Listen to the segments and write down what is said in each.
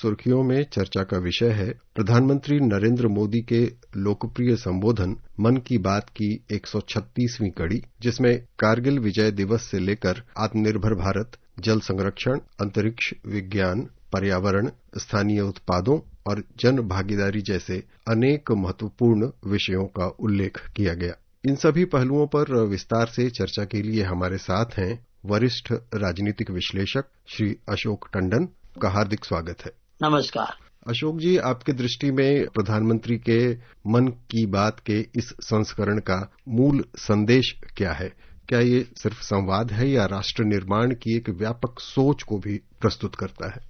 सुर्खियों में चर्चा का विषय है प्रधानमंत्री नरेंद्र मोदी के लोकप्रिय संबोधन मन की बात की 136वीं कड़ी, जिसमें कारगिल विजय दिवस से लेकर आत्मनिर्भर भारत, जल संरक्षण, अंतरिक्ष, विज्ञान, पर्यावरण, स्थानीय उत्पादों और जन भागीदारी जैसे अनेक महत्वपूर्ण विषयों का उल्लेख किया गया। इन सभी पहलुओं पर विस्तार से चर्चा के लिए हमारे साथ हैं वरिष्ठ राजनीतिक विश्लेषक श्री अशोक टंडन का हार्दिक स्वागत है। नमस्कार अशोक जी, आपकी दृष्टि में प्रधानमंत्री के मन की बात के इस संस्करण का मूल संदेश क्या है? क्या ये सिर्फ संवाद है या राष्ट्र निर्माण की एक व्यापक सोच को भी प्रस्तुत करता है?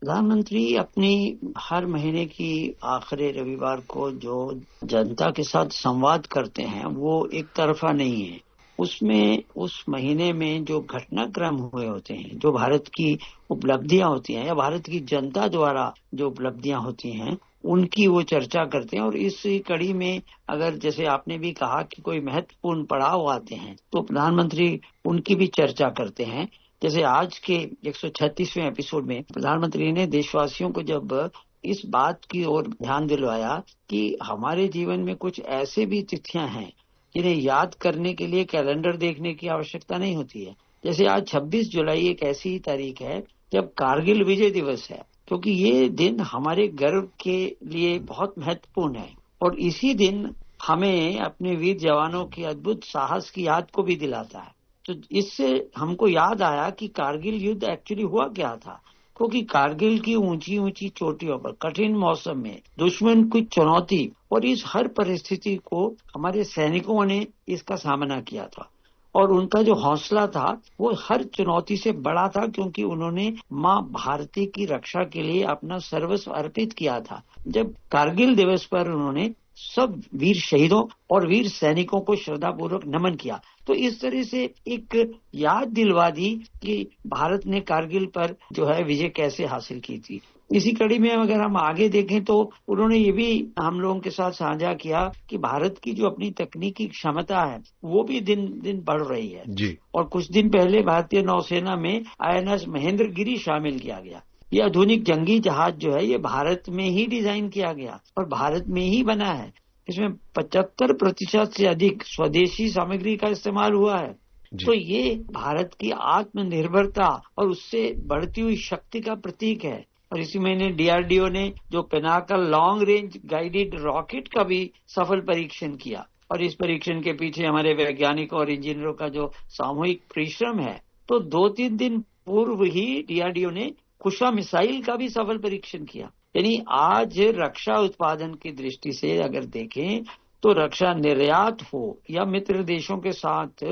प्रधानमंत्री अपनी हर महीने की आखिरी रविवार को जो जनता के साथ संवाद करते हैं वो एक तरफा नहीं है। उसमें उस महीने में जो घटनाक्रम हुए होते हैं, जो भारत की उपलब्धियां होती हैं या भारत की जनता द्वारा जो उपलब्धियां होती हैं, उनकी वो चर्चा करते हैं। और इस कड़ी में अगर जैसे आपने भी कहा कि कोई महत्वपूर्ण पड़ाव आते हैं तो प्रधानमंत्री उनकी भी चर्चा करते हैं। जैसे आज के 136वें एपिसोड में प्रधानमंत्री ने देशवासियों को जब इस बात की ओर ध्यान दिलवाया कि हमारे जीवन में कुछ ऐसे भी तिथियां हैं जिन्हें याद करने के लिए कैलेंडर देखने की आवश्यकता नहीं होती है। जैसे आज 26 जुलाई एक ऐसी तारीख है जब कारगिल विजय दिवस है, क्योंकि ये दिन हमारे गर्व के लिए बहुत महत्वपूर्ण है और इसी दिन हमें अपने वीर जवानों के अद्भुत साहस की याद को भी दिलाता है। तो इससे हमको याद आया कि कारगिल युद्ध एक्चुअली हुआ क्या था, क्योंकि कारगिल की ऊंची ऊंची चोटियों पर कठिन मौसम में दुश्मन की चुनौती और इस हर परिस्थिति को हमारे सैनिकों ने इसका सामना किया था और उनका जो हौसला था वो हर चुनौती से बड़ा था, क्योंकि उन्होंने माँ भारती की रक्षा के लिए अपना सर्वस्व अर्पित किया था। जब कारगिल दिवस पर उन्होंने सब वीर शहीदों और वीर सैनिकों को श्रद्धापूर्वक नमन किया, तो इस तरह से एक याद दिलवा दी कि भारत ने कारगिल पर जो है विजय कैसे हासिल की थी। इसी कड़ी में अगर हम आगे देखें तो उन्होंने ये भी हम लोगों के साथ साझा किया कि भारत की जो अपनी तकनीकी क्षमता है वो भी दिन दिन बढ़ रही है जी। और कुछ दिन पहले भारतीय नौसेना में INS महेंद्रगिरी शामिल किया गया। ये आधुनिक जंगी जहाज जो है ये भारत में ही डिजाइन किया गया और भारत में ही बना है। इसमें 75% से अधिक स्वदेशी सामग्री का इस्तेमाल हुआ है। तो ये भारत की आत्मनिर्भरता और उससे बढ़ती हुई शक्ति का प्रतीक है। और इसी महीने DRDO ने जो Pinnacle long range guided rocket का भी सफल परीक्षण किया और इस परीक्षण के पीछे हमारे वैज्ञानिकों और इंजीनियरों का जो सामूहिक परिश्रम है। तो 2-3 दिन पूर्व ही DRDO ने कुशा मिसाइल का भी सफल परीक्षण किया। यानी आज रक्षा उत्पादन की दृष्टि से अगर देखें तो रक्षा निर्यात हो या मित्र देशों के साथ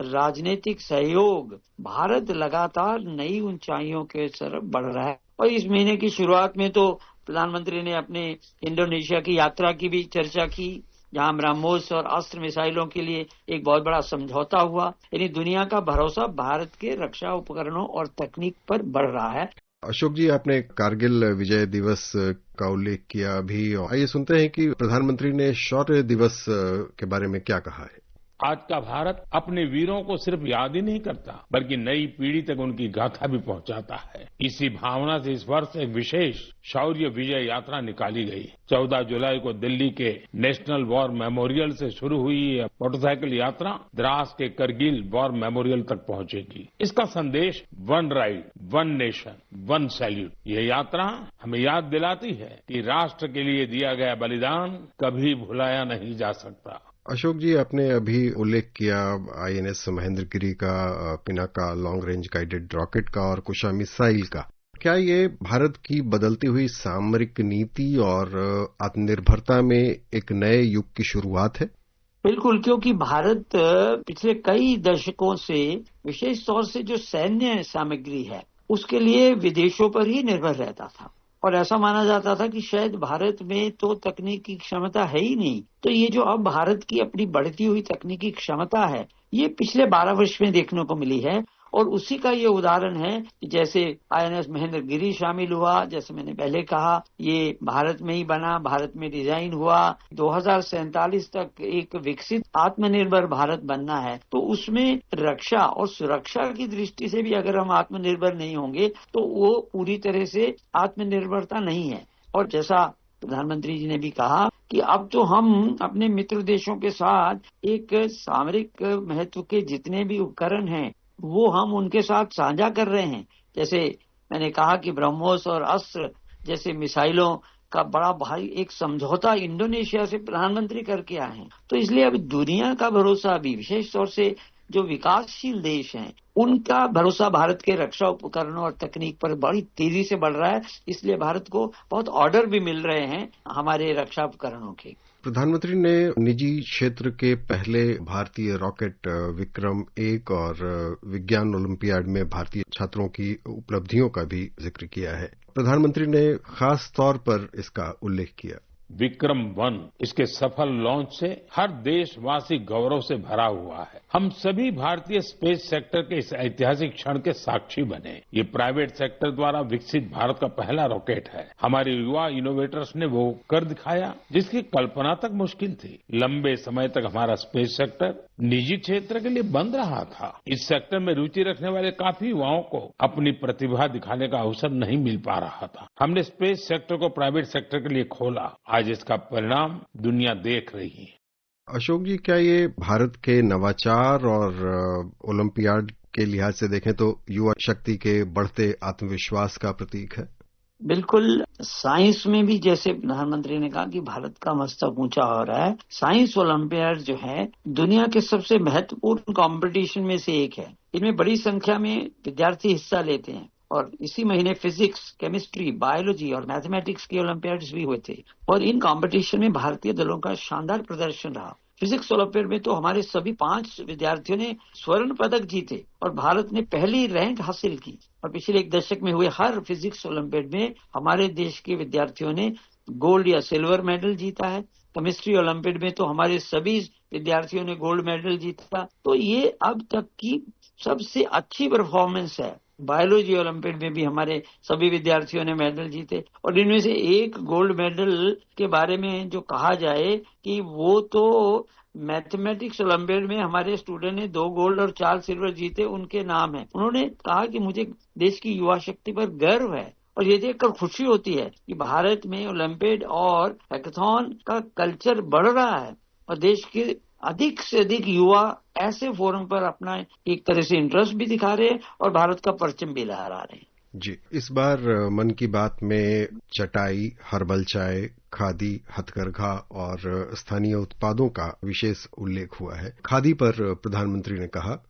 राजनीतिक सहयोग, भारत लगातार नई ऊंचाइयों के तरफ बढ़ रहा है। और इस महीने की शुरुआत में तो प्रधानमंत्री ने अपने इंडोनेशिया की यात्रा की भी चर्चा की, जहां ब्रह्मोस और अस्त्र मिसाइलों के लिए एक बहुत बड़ा समझौता हुआ। यानी दुनिया का भरोसा भारत के रक्षा उपकरणों और तकनीक पर बढ़ रहा है। अशोक जी, आपने कारगिल विजय दिवस का उल्लेख किया अभी। आइए सुनते हैं कि प्रधानमंत्री ने शौर्य दिवस के बारे में क्या कहा है। आज का भारत अपने वीरों को सिर्फ याद ही नहीं करता बल्कि नई पीढ़ी तक उनकी गाथा भी पहुंचाता है। इसी भावना से इस वर्ष एक विशेष शौर्य विजय यात्रा निकाली गई। 14 जुलाई को दिल्ली के नेशनल वॉर मेमोरियल से शुरू हुई यह मोटरसाइकिल यात्रा द्रास के करगिल वॉर मेमोरियल तक पहुंचेगी। इसका संदेश one ride, one nation, one salute. यह यात्रा हमें याद दिलाती है कि राष्ट्र के लिए दिया गया बलिदान कभी भुलाया नहीं जा सकता। अशोक जी, आपने अभी उल्लेख किया INS महेंद्रगिरी का, Pinaka long range guided rocket का और कुशा मिसाइल का। क्या ये भारत की बदलती हुई सामरिक नीति और आत्मनिर्भरता में एक नए युग की शुरुआत है? बिल्कुल, क्योंकि भारत पिछले कई दशकों से विशेष तौर से जो सैन्य सामग्री है उसके लिए विदेशों पर ही निर्भर रहता था और ऐसा माना जाता था कि शायद भारत में तो तकनीकी क्षमता है ही नहीं। तो ये जो अब भारत की अपनी बढ़ती हुई तकनीकी क्षमता है ये पिछले 12 वर्ष में देखने को मिली है और उसी का ये उदाहरण है कि जैसे INS महेंद्र गिरी शामिल हुआ, जैसे मैंने पहले कहा ये भारत में ही बना, भारत में डिजाइन हुआ। 2047 तक एक विकसित आत्मनिर्भर भारत बनना है, तो उसमें रक्षा और सुरक्षा की दृष्टि से भी अगर हम आत्मनिर्भर नहीं होंगे तो वो पूरी तरह से आत्मनिर्भरता नहीं है। और जैसा प्रधानमंत्री जी ने भी कहा कि अब तो हम अपने मित्र देशों के साथ एक सामरिक महत्व के जितने भी उपकरण हैं वो हम उनके साथ साझा कर रहे हैं। जैसे मैंने कहा कि ब्रह्मोस और अस्त्र जैसे मिसाइलों का बड़ा भारी एक समझौता इंडोनेशिया से प्रधानमंत्री करके आए हैं। तो इसलिए अब दुनिया का भरोसा भी विशेष तौर से जो विकासशील देश हैं उनका भरोसा भारत के रक्षा उपकरणों और तकनीक पर बड़ी तेजी से बढ़ रहा है। इसलिए भारत को बहुत ऑर्डर भी मिल रहे हैं हमारे रक्षा उपकरणों के। प्रधानमंत्री ने निजी क्षेत्र के पहले भारतीय रॉकेट विक्रम 1 और विज्ञान ओलंपियाड में भारतीय छात्रों की उपलब्धियों का भी जिक्र किया है। प्रधानमंत्री ने खास तौर पर इसका उल्लेख किया। विक्रम 1 इसके सफल लॉन्च से हर देशवासी गौरव से भरा हुआ है। हम सभी भारतीय स्पेस सेक्टर के इस ऐतिहासिक क्षण के साक्षी बने। ये प्राइवेट सेक्टर द्वारा विकसित भारत का पहला रॉकेट है। हमारे युवा इनोवेटर्स ने वो कर दिखाया जिसकी कल्पना तक मुश्किल थी। लंबे समय तक हमारा स्पेस सेक्टर निजी क्षेत्र के लिए बंद रहा था। इस सेक्टर में रुचि रखने वाले काफी युवाओं को अपनी प्रतिभा दिखाने का अवसर नहीं मिल पा रहा था। हमने स्पेस सेक्टर को प्राइवेट सेक्टर के लिए खोला। आज इसका परिणाम दुनिया देख रही है। अशोक जी, क्या ये भारत के नवाचार और ओलंपियाड के लिहाज से देखें तो युवा शक्ति के बढ़ते आत्मविश्वास का प्रतीक है? बिल्कुल। साइंस में भी जैसे प्रधानमंत्री ने कहा कि भारत का मस्तक ऊंचा हो रहा है। साइंस ओलंपियाड जो है दुनिया के सबसे महत्वपूर्ण कंपटीशन में से एक है। इनमें बड़ी संख्या में विद्यार्थी हिस्सा लेते हैं और इसी महीने फिजिक्स, केमिस्ट्री, बायोलॉजी और मैथमेटिक्स के ओलंपियाड्स भी हुए थे और इन कंपटीशन में भारतीय दलों का शानदार प्रदर्शन रहा। फिजिक्स ओलंपियाड में तो हमारे सभी 5 विद्यार्थियों ने स्वर्ण पदक जीते और भारत ने पहली रैंक हासिल की। और पिछले एक दशक में हुए हर फिजिक्स ओलंपियाड में हमारे देश के विद्यार्थियों ने गोल्ड या सिल्वर मेडल जीता है। केमिस्ट्री ओलंपियाड में तो हमारे सभी विद्यार्थियों ने गोल्ड मेडल जीता। तो ये अब तक की सबसे अच्छी परफॉर्मेंस है। बायोलॉजी ओलंपियाड में भी हमारे सभी विद्यार्थियों ने मेडल जीते और इनमें से एक गोल्ड मेडल के बारे में जो कहा जाए कि वो तो मैथमेटिक्स ओलंपियाड में हमारे स्टूडेंट ने 2 गोल्ड और 4 सिल्वर जीते, उनके नाम है। उन्होंने कहा कि मुझे देश की युवा शक्ति पर गर्व है और ये देखकर खुशी होती है कि भारत में ओलंपियाड और हैकाथॉन का कल्चर बढ़ रहा है और देश के अधिक से अधिक युवा ऐसे फोरम पर अपना एक तरह से इंटरेस्ट भी दिखा रहे हैं और भारत का परचम भी लहरा रहे हैं। जी, इस बार मन की बात में चटाई, हर्बल चाय, खादी, हथकरघा और स्थानीय उत्पादों का विशेष उल्लेख हुआ है। खादी पर प्रधानमंत्री ने कहा,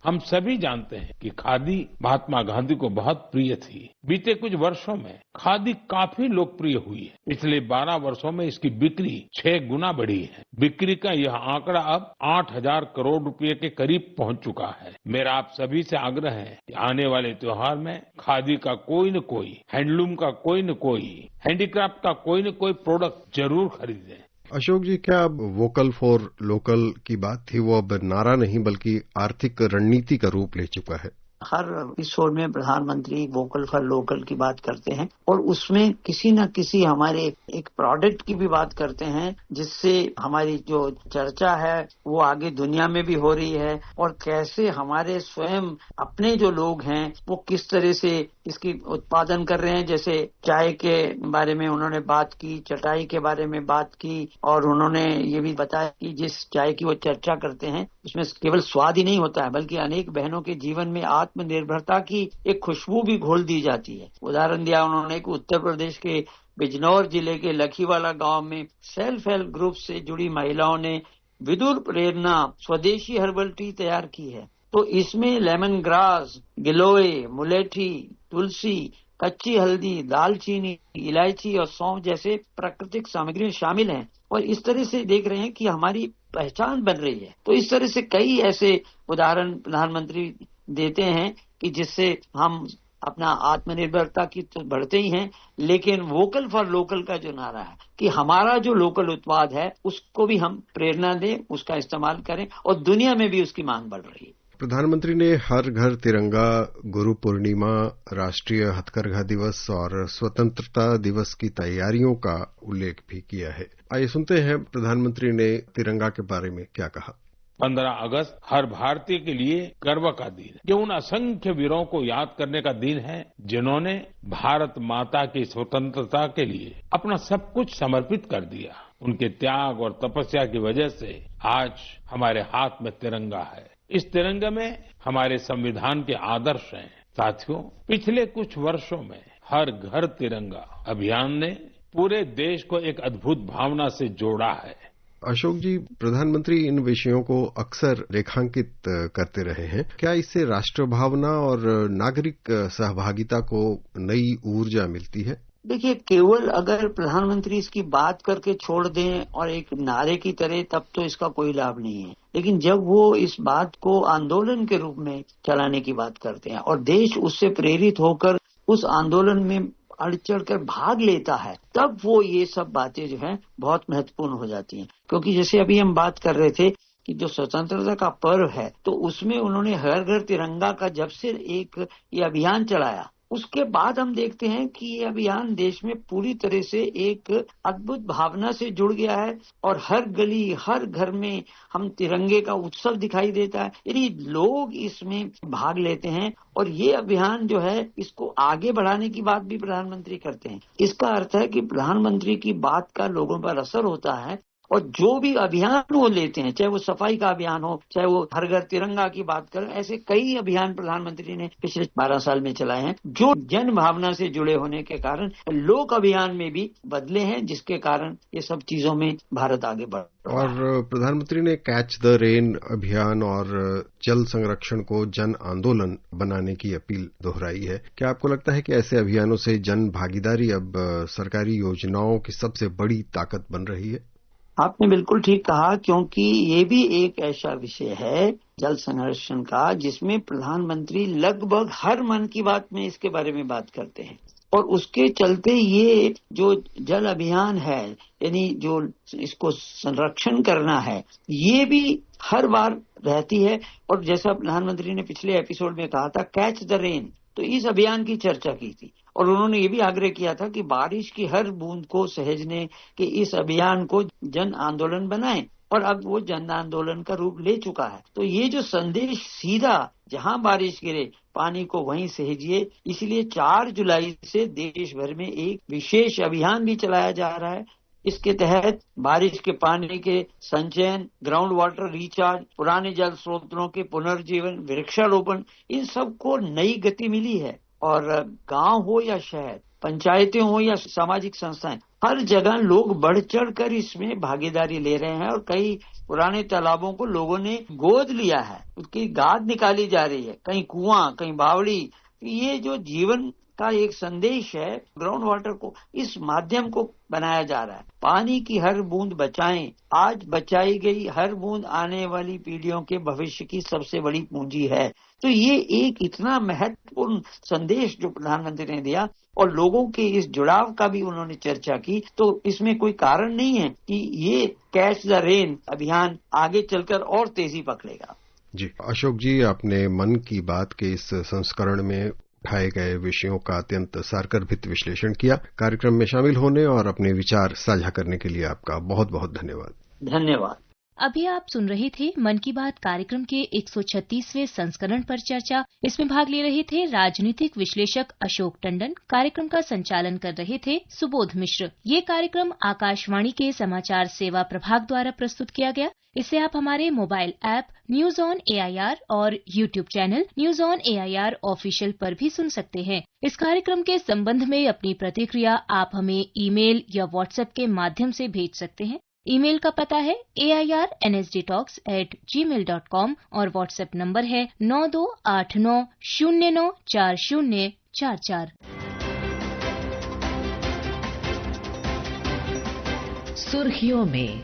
हम सभी जानते हैं कि खादी महात्मा गांधी को बहुत प्रिय थी। बीते कुछ वर्षों में खादी काफी लोकप्रिय हुई है। पिछले 12 वर्षों में इसकी बिक्री 6 गुना बढ़ी है। बिक्री का यह आंकड़ा अब 8,000 करोड़ रुपए के करीब पहुंच चुका है। मेरा आप सभी से आग्रह है कि आने वाले त्योहार में खादी का कोई न कोई, हैंडलूम का कोई न कोई, हैंडीक्राफ्ट का कोई न कोई प्रोडक्ट जरूर खरीदें। अशोक जी, क्या अब वोकल फॉर लोकल की बात थी वो अब नारा नहीं बल्कि आर्थिक रणनीति का रूप ले चुका है? हर एपिसोड में प्रधानमंत्री वोकल फॉर लोकल की बात करते हैं और उसमें किसी न किसी हमारे एक प्रोडक्ट की भी बात करते हैं जिससे हमारी जो चर्चा है वो आगे दुनिया में भी हो रही है और कैसे हमारे स्वयं अपने जो लोग हैं वो किस तरह से इसकी उत्पादन कर रहे हैं। जैसे चाय के बारे में उन्होंने बात की, चटाई के बारे में बात की और उन्होंने ये भी बताया कि जिस चाय की वो चर्चा करते हैं उसमें केवल स्वाद ही नहीं होता है बल्कि अनेक बहनों के जीवन में आत्मनिर्भरता की एक खुशबू भी घोल दी जाती है। उदाहरण दिया उन्होंने कि उत्तर प्रदेश के बिजनौर जिले के लखीवाला गांव में सेल्फ हेल्प ग्रुप से जुड़ी महिलाओं ने विदुर प्रेरणा स्वदेशी हर्बल टी तैयार की है। तो इसमें लेमन ग्रास, गिलोय, मुलेठी, तुलसी, कच्ची हल्दी, दालचीनी, इलायची और सौंफ जैसे प्राकृतिक सामग्रियां शामिल हैं और इस तरह से देख रहे हैं कि हमारी पहचान बन रही है। तो इस तरह से कई ऐसे उदाहरण प्रधानमंत्री देते हैं कि जिससे हम अपना आत्मनिर्भरता की तो बढ़ते ही हैं लेकिन वोकल फॉर लोकल का जो नारा है कि हमारा जो लोकल उत्पाद है उसको भी हम प्रेरणा दें, उसका इस्तेमाल करें और दुनिया में भी उसकी मांग बढ़ रही है। प्रधानमंत्री ने हर घर तिरंगा, गुरु पूर्णिमा, राष्ट्रीय हथकरघा दिवस और स्वतंत्रता दिवस की तैयारियों का उल्लेख भी किया है। आइए सुनते हैं प्रधानमंत्री ने तिरंगा के बारे में क्या कहा। 15 अगस्त हर भारतीय के लिए गर्व का दिन है। ये उन असंख्य वीरों को याद करने का दिन है जिन्होंने भारत माता की स्वतंत्रता के लिए अपना सब कुछ समर्पित कर दिया। उनके त्याग और तपस्या की वजह से आज हमारे हाथ में तिरंगा है। इस तिरंगे में हमारे संविधान के आदर्श हैं। साथियों, पिछले कुछ वर्षों में हर घर तिरंगा अभियान ने पूरे देश को एक अद्भुत भावना से जोड़ा है। अशोक जी, प्रधानमंत्री इन विषयों को अक्सर रेखांकित करते रहे हैं। क्या इससे राष्ट्र भावना और नागरिक सहभागिता को नई ऊर्जा मिलती है? देखिए, केवल अगर प्रधानमंत्री इसकी बात करके छोड़ दें और एक नारे की तरह, तब तो इसका कोई लाभ नहीं है। लेकिन जब वो इस बात को आंदोलन के रूप में चलाने की बात करते हैं और देश उससे प्रेरित होकर उस आंदोलन में बढ़ चढ़ कर भाग लेता है, तब वो ये सब बातें जो है बहुत महत्वपूर्ण हो जाती हैं। क्योंकि जैसे अभी हम बात कर रहे थे कि जो स्वतंत्रता का पर्व है, तो उसमें उन्होंने हर घर तिरंगा का जब से एक ये अभियान चलाया, उसके बाद हम देखते हैं कि ये अभियान देश में पूरी तरह से एक अद्भुत भावना से जुड़ गया है और हर गली, हर घर में हम तिरंगे का उत्सव दिखाई देता है। यानी लोग इसमें भाग लेते हैं और ये अभियान जो है, इसको आगे बढ़ाने की बात भी प्रधानमंत्री करते हैं। इसका अर्थ है कि प्रधानमंत्री की बात का लोगों पर असर होता है और जो भी अभियान वो लेते हैं, चाहे वो सफाई का अभियान हो, चाहे वो हर घर तिरंगा की बात करें, ऐसे कई अभियान प्रधानमंत्री ने पिछले 12 साल में चलाए हैं जो जन भावना से जुड़े होने के कारण लोक अभियान में भी बदले हैं, जिसके कारण ये सब चीजों में भारत आगे बढ़ रहा है। और प्रधानमंत्री ने कैच द रेन अभियान और जल संरक्षण को जन आंदोलन बनाने की अपील दोहराई है। क्या आपको लगता है कि ऐसे अभियानों से जन भागीदारी अब सरकारी योजनाओं की सबसे बड़ी ताकत बन रही है? आपने बिल्कुल ठीक कहा, क्योंकि ये भी एक ऐसा विषय है जल संरक्षण का जिसमें प्रधानमंत्री लगभग हर मन की बात में इसके बारे में बात करते हैं और उसके चलते ये जो जल अभियान है, यानी जो इसको संरक्षण करना है, ये भी हर बार रहती है। और जैसा प्रधानमंत्री ने पिछले एपिसोड में कहा था, कैच द रेन, तो इस अभियान की चर्चा की थी और उन्होंने ये भी आग्रह किया था कि बारिश की हर बूंद को सहेजने के इस अभियान को जन आंदोलन बनाएं और अब वो जन आंदोलन का रूप ले चुका है। तो ये जो संदेश सीधा जहां बारिश गिरे पानी को वहीं सहेजिए, इसलिए 4 जुलाई से देश भर में एक विशेष अभियान भी चलाया जा रहा है। इसके तहत बारिश के पानी के संचयन, ग्राउंड वाटर रिचार्ज, पुराने जल स्रोतों के पुनर्जीवन, वृक्षारोपण, इन सब को नई गति मिली है। और गांव हो या शहर, पंचायतें हो या सामाजिक संस्थाएं, हर जगह लोग बढ़ चढ़ कर इसमें भागीदारी ले रहे हैं और कई पुराने तालाबों को लोगों ने गोद लिया है, उसकी गाद निकाली जा रही है, कहीं कुआं, कहीं बावड़ी। ये जो जीवन का एक संदेश है, ग्राउंड वाटर को इस माध्यम को बनाया जा रहा है। पानी की हर बूंद बचाएं, आज बचाई गई हर बूंद आने वाली पीढ़ियों के भविष्य की सबसे बड़ी पूंजी है। तो ये एक इतना महत्वपूर्ण संदेश जो प्रधानमंत्री ने दिया और लोगों के इस जुड़ाव का भी उन्होंने चर्चा की, तो इसमें कोई कारण नहीं है कि ये कैच द रेन अभियान आगे चलकर और तेजी पकड़ेगा। जी अशोक जी, आपने मन की बात के इस संस्करण में उठाए गए विषयों का अत्यंत सारगर्भित विश्लेषण किया। कार्यक्रम में शामिल होने और अपने विचार साझा करने के लिए आपका बहुत बहुत धन्यवाद। धन्यवाद। अभी आप सुन रहे थे मन की बात कार्यक्रम के 136वें संस्करण पर चर्चा। इसमें भाग ले रहे थे राजनीतिक विश्लेषक अशोक टंडन। कार्यक्रम का संचालन कर रहे थे सुबोध मिश्र। ये कार्यक्रम आकाशवाणी के समाचार सेवा प्रभाग द्वारा प्रस्तुत किया गया। इसे आप हमारे mobile app news on AIR और YouTube channel news on AIR official पर भी सुन सकते हैं। इस कार्यक्रम के संबंध में अपनी प्रतिक्रिया आप हमें ईमेल या व्हाट्सएप के माध्यम से भेज सकते हैं। ईमेल का पता है airnsdtalks@gmail.com और व्हाट्सएप नंबर है 9289094044। सुर्खियों में